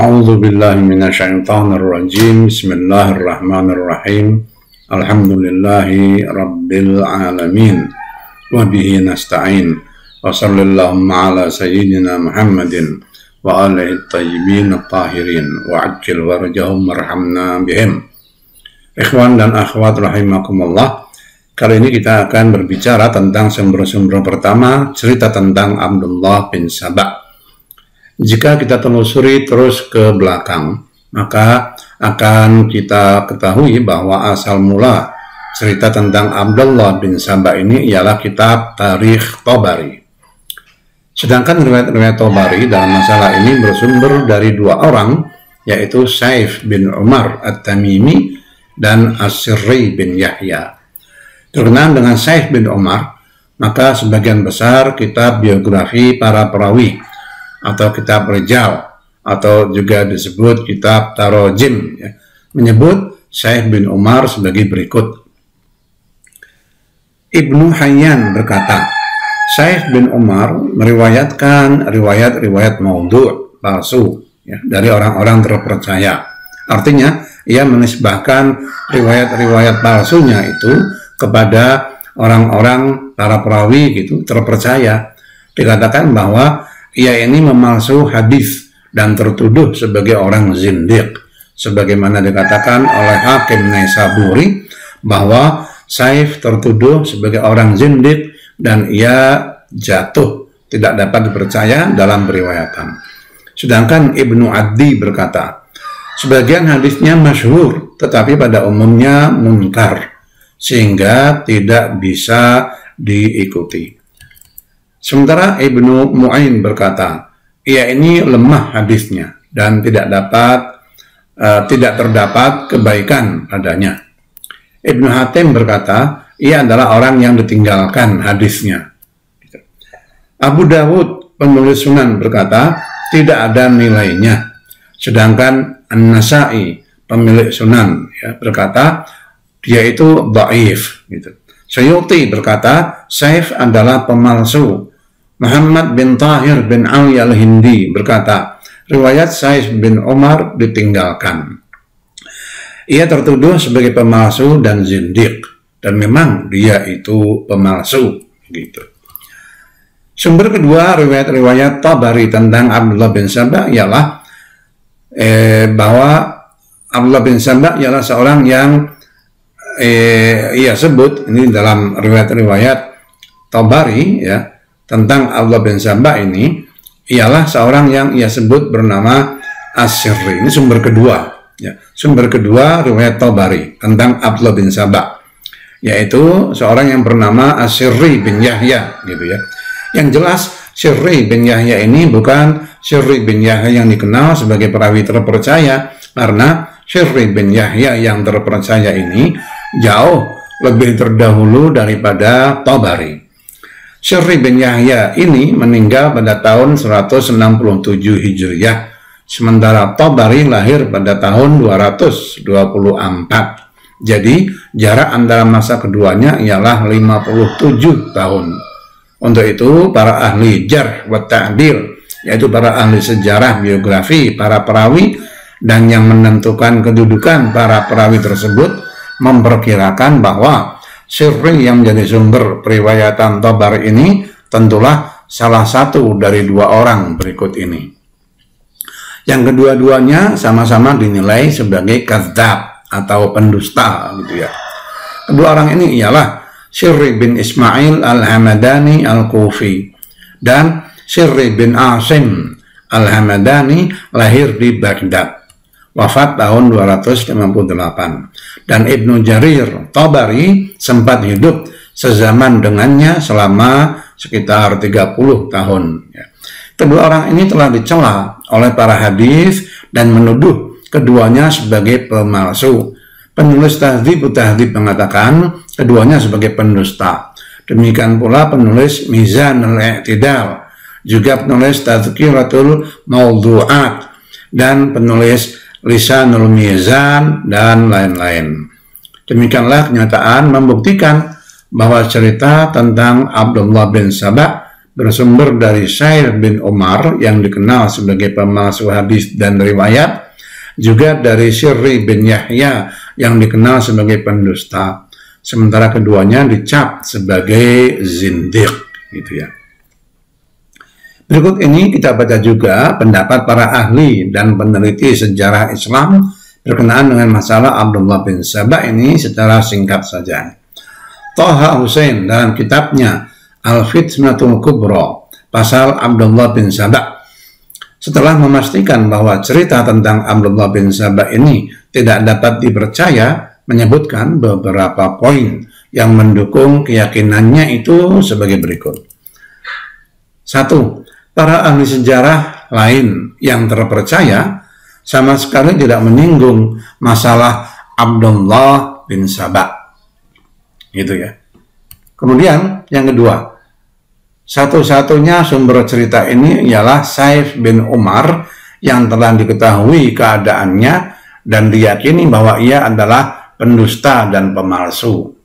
A'udzu billahi minasyaitonir rajim. Bismillahirrahmanirrahim. Alhamdulillahi rabbil alamin. Wa bihi nasta'in. Wa sallallahu ala sayyidina Muhammadin wa alihi thayyibin at-tahirin wa ajil warjahum warhamna bihim. Ikhwan dan akhwat rahimakumullah. Kali ini kita akan berbicara tentang sumber-sumber pertama, cerita tentang Abdullah bin Saba. Jika kita telusuri terus ke belakang, maka akan kita ketahui bahwa asal mula cerita tentang Abdullah bin Saba ini ialah kitab Tarikh Tabari. Sedangkan riwayat-riwayat Tabari dalam masalah ini bersumber dari dua orang, yaitu Saif bin Umar At-Tamimi dan As-Sirri bin Yahya. Berkenaan dengan Saif bin Umar, maka sebagian besar kitab biografi para perawi atau kitab rijal atau juga disebut kitab tarojim menyebut Saif bin Umar sebagai berikut. Ibnu Hayyan berkata, Saif bin Umar meriwayatkan riwayat-riwayat maudhu' palsu dari orang-orang terpercaya. Artinya ia menisbahkan riwayat-riwayat palsunya itu kepada orang-orang para perawi gitu terpercaya. Dikatakan bahwa ia ini memalsu hadis dan tertuduh sebagai orang zindiq, sebagaimana dikatakan oleh Hakim Naisaburi bahwa Saif tertuduh sebagai orang zindiq dan ia jatuh, tidak dapat dipercaya dalam periwayatan. Sedangkan Ibnu Addi berkata, sebagian hadisnya masyhur tetapi pada umumnya munkar sehingga tidak bisa diikuti. Sementara Ibnu Mu'ain berkata, ia ini lemah hadisnya dan tidak terdapat kebaikan padanya. Ibnu Hatim berkata, ia adalah orang yang ditinggalkan hadisnya. Abu Dawud penulis Sunan berkata, tidak ada nilainya. Sedangkan An-Nasai pemilik Sunan berkata, dia itu dhaif gitu. Suyuti berkata, Saif adalah pemalsu. Muhammad bin Tahir bin Ali al-Hindi berkata, riwayat Saif bin Umar ditinggalkan. Ia tertuduh sebagai pemalsu dan zindiq, dan memang dia itu pemalsu gitu. Sumber kedua riwayat-riwayat Tabari tentang Abdullah bin Saba ialah bahwa Abdullah bin Saba ialah seorang yang ia sebut ini dalam riwayat-riwayat Tabari tentang Abdullah bin Saba ini ialah seorang yang ia sebut bernama As-Sirri. Ini sumber kedua sumber kedua riwayat Tabari tentang Abdullah bin Saba, yaitu seorang yang bernama As-Sirri bin Yahya gitu ya. Yang jelas Sirri bin Yahya ini bukan Sirri bin Yahya yang dikenal sebagai perawi terpercaya, karena Sirri bin Yahya yang terpercaya ini jauh lebih terdahulu daripada Tabari. Sirri bin Yahya ini meninggal pada tahun 167 Hijriah, sementara Tabari lahir pada tahun 224. Jadi jarak antara masa keduanya ialah 57 tahun. Untuk itu para ahli jarh wa ta'dil, yaitu para ahli sejarah biografi para perawi dan yang menentukan kedudukan para perawi tersebut, memperkirakan bahwa Sirri yang menjadi sumber periwayatan Tabari ini tentulah salah satu dari dua orang berikut ini. Yang kedua-duanya sama-sama dinilai sebagai kadzdzab atau pendusta gitu ya. Kedua orang ini ialah Sirri bin Ismail al-Hamadani al-Kufi dan Sirri bin Asim al-Hamadani, lahir di Baghdad, wafat tahun 258. Dan Ibnu Jarir Tabari sempat hidup sezaman dengannya selama sekitar 30 tahun. Kedua orang ini telah dicela oleh para hadis dan menuduh keduanya sebagai pemalsu. Penulis Tahdzib mengatakan keduanya sebagai pendusta. Demikian pula penulis Mizan al-I'tidal, juga penulis Tazkiratul Maudhu'at, dan penulis Lisanul Mizan, dan lain-lain. Demikianlah kenyataan membuktikan bahwa cerita tentang Abdullah bin Saba bersumber dari Syair bin Umar yang dikenal sebagai pemalsu hadis dan riwayat, juga dari Syirri bin Yahya yang dikenal sebagai pendusta. Sementara keduanya dicap sebagai zindiq, gitu ya. Berikut ini kita baca juga pendapat para ahli dan peneliti sejarah Islam berkenaan dengan masalah Abdullah bin Saba ini secara singkat saja. Thaha Hussein dalam kitabnya Al-Fitnatul Kubra pasal Abdullah bin Saba, setelah memastikan bahwa cerita tentang Abdullah bin Saba ini tidak dapat dipercaya, menyebutkan beberapa poin yang mendukung keyakinannya itu sebagai berikut. 1. Para ahli sejarah lain yang terpercaya sama sekali tidak menyinggung masalah Abdullah bin Saba. Gitu ya. Kemudian yang kedua, satu-satunya sumber cerita ini ialah Saif bin Umar yang telah diketahui keadaannya dan diyakini bahwa ia adalah pendusta dan pemalsu.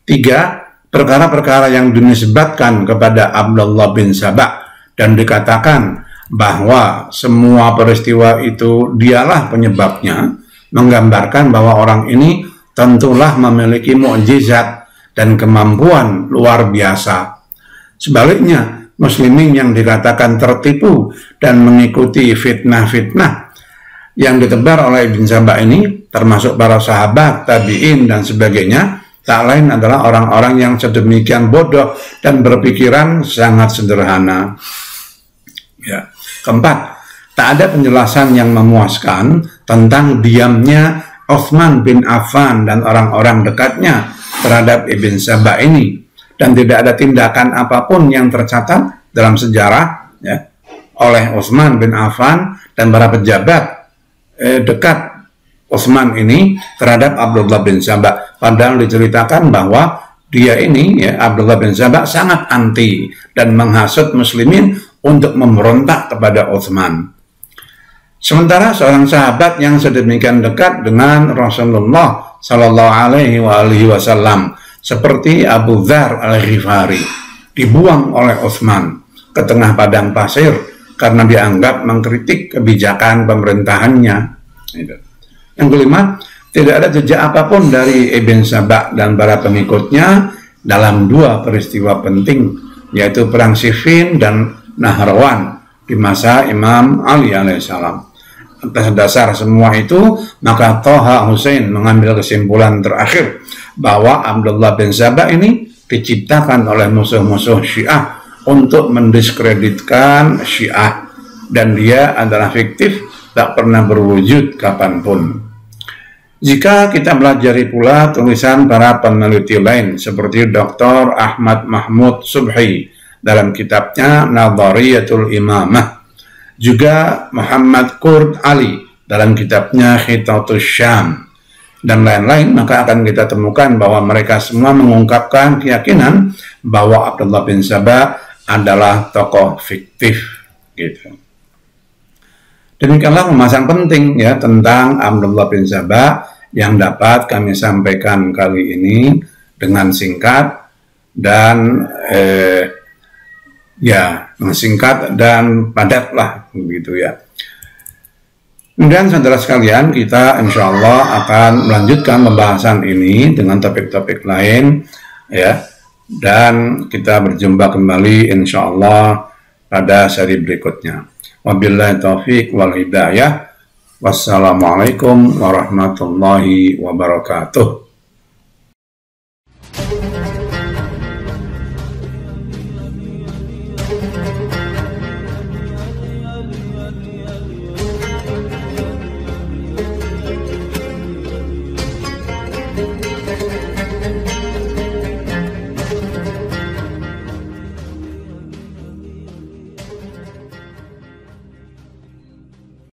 3. Perkara-perkara yang dinisbatkan kepada Abdullah bin Saba dan dikatakan bahwa semua peristiwa itu dialah penyebabnya, menggambarkan bahwa orang ini tentulah memiliki mukjizat dan kemampuan luar biasa. Sebaliknya, muslimin yang dikatakan tertipu dan mengikuti fitnah-fitnah yang ditebar oleh Ibn Saba ini, termasuk para sahabat, tabi'in, dan sebagainya, tak lain adalah orang-orang yang sedemikian bodoh dan berpikiran sangat sederhana. Ya. Keempat, tak ada penjelasan yang memuaskan tentang diamnya Utsman bin Affan dan orang-orang dekatnya terhadap Ibn Saba ini, dan tidak ada tindakan apapun yang tercatat dalam sejarah ya, oleh Utsman bin Affan dan para pejabat dekat Utsman ini terhadap Abdullah bin Saba. Padahal diceritakan bahwa dia ini, ya, Abdullah bin Saba, sangat anti dan menghasut muslimin untuk memberontak kepada Utsman. Sementara seorang sahabat yang sedemikian dekat dengan Rasulullah Sallallahu Alaihi Wasallam seperti Abu Dzar Al-Ghifari dibuang oleh Utsman ke tengah padang pasir karena dianggap mengkritik kebijakan pemerintahannya. Yang kelima, tidak ada jejak apapun dari Ibn Saba dan para pengikutnya dalam dua peristiwa penting, yaitu Perang Siffin dan Nahrawan di masa Imam Ali alaihissalam. Atas dasar semua itu, maka Thaha Hussein mengambil kesimpulan terakhir bahwa Abdullah bin Saba ini diciptakan oleh musuh-musuh Syiah untuk mendiskreditkan Syiah, dan dia adalah fiktif, tak pernah berwujud kapanpun. Jika kita pelajari pula tulisan para peneliti lain seperti Dr. Ahmad Mahmud Subhi dalam kitabnya Nadhariyatul Imamah, juga Muhammad Qurd Ali dalam kitabnya Khitatus Syam, dan lain-lain, maka akan kita temukan bahwa mereka semua mengungkapkan keyakinan bahwa Abdullah bin Saba adalah tokoh fiktif, gitu. Demikianlah pembahasan penting ya tentang Abdullah bin Saba yang dapat kami sampaikan kali ini dengan singkat dan singkat dan padat lah, begitu ya. Kemudian saudara sekalian, kita insya Allah akan melanjutkan pembahasan ini dengan topik-topik lain ya, dan kita berjumpa kembali insya Allah pada seri berikutnya. Wabillahi taufiq wal hidayah. Wassalamualaikum warahmatullahi wabarakatuh.